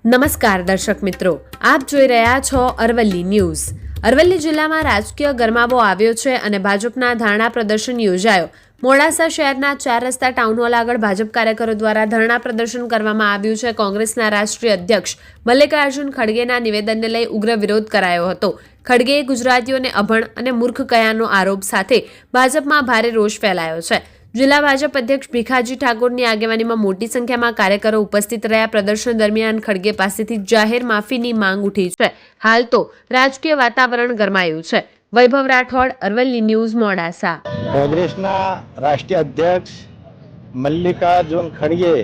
નમસ્કાર દર્શક મિત્રો, આપ જોઈ રહ્યા છો અરવલ્લી ન્યૂઝ। અરવલ્લી જિલ્લામાં રાજકીય ગરમાવો આવ્યો છે અને ભાજપના ધરણા પ્રદર્શન યોજાયો। મોડાસા શહેરના 4 રસ્તા ટાઉન હોલ આગળ ભાજપ કાર્યકરો દ્વારા ધરણા પ્રદર્શન કરવામાં આવ્યું છે। કોંગ્રેસના રાષ્ટ્રીય અધ્યક્ષ મલ્લિકાર્જુન ખડગેના નિવેદનને લઈ ઉગ્ર વિરોધ કરાયો હતો। ખડગેએ ગુજરાતીઓને અભણ અને મૂર્ખ કયાનો આરોપ સાથે ભાજપમાં ભારે રોષ ફેલાયો છે। જિલ્લા ભાજપ અધ્યક્ષ ભીખાજી ઠાકોરની આગેવાનીમાં મોટી સંખ્યામાં કાર્યકરો ઉપસ્થિત રહ્યા। પ્રદર્શન દરમિયાન ખડગે પાસેથી જાહેર માફીની માંગ ઉઠી છે। હાલ તો રાજકીય વાતાવરણ ગરમાયું છે। વૈભવ રાઠોડ, અરવલ્લી ન્યૂઝ, મોડાસા। કોંગ્રેસના રાષ્ટ્રીય અધ્યક્ષ મલ્લિકાર્જુન ખડગે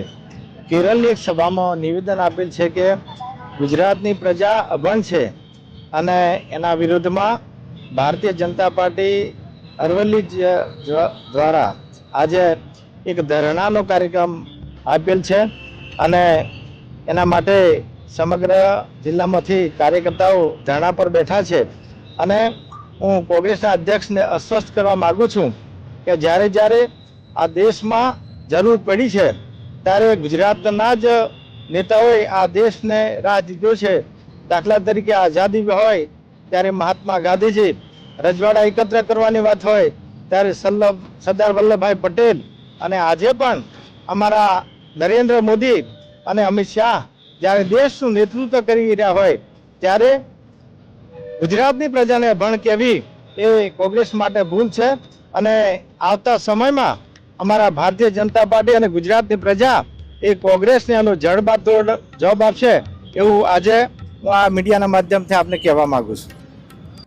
કેરળની એક સભામાં નિવેદન આપેલ છે કે ગુજરાતની પ્રજા અભણ છે અને એના વિરુદ્ધમાં ભારતીય જનતા પાર્ટી અરવલ્લી દ્વારા આજે એક ધરણાનો કાર્યક્રમ આપેલ છે અને એના માટે સમગ્ર જિલ્લામાંથી કાર્યકર્તાઓ ધરણા પર બેઠા છે। અને હું કોંગ્રેસના અધ્યક્ષને અસ્વસ્થ કરવા માગું છું કે જ્યારે આ દેશમાં જરૂર પડી છે ત્યારે ગુજરાતના જ નેતાઓએ આ દેશને રાહ દીધો છે। દાખલા તરીકે આઝાદી હોય ત્યારે મહાત્મા ગાંધીજી, રજવાડા એકત્ર કરવાની વાત હોય ત્યારે સરદાર વલ્લભભાઈ પટેલ, અને આજે પણ અમારા નરેન્દ્ર મોદી અને અમિત શાહ જ્યારે દેશનું નેતૃત્વ કરી રહ્યા હોય ત્યારે ગુજરાતની પ્રજાને અભણ કહેવી એ કોંગ્રેસ માટે ભૂલ છે। અને આવતા સમયમાં અમારા ભારતીય જનતા પાર્ટી અને ગુજરાતની પ્રજા એ કોંગ્રેસને આનો જડબાતોડ જવાબ આપશે એવું આજે હું આ મીડિયાના માધ્યમથી આપને કહેવા માંગુ છું।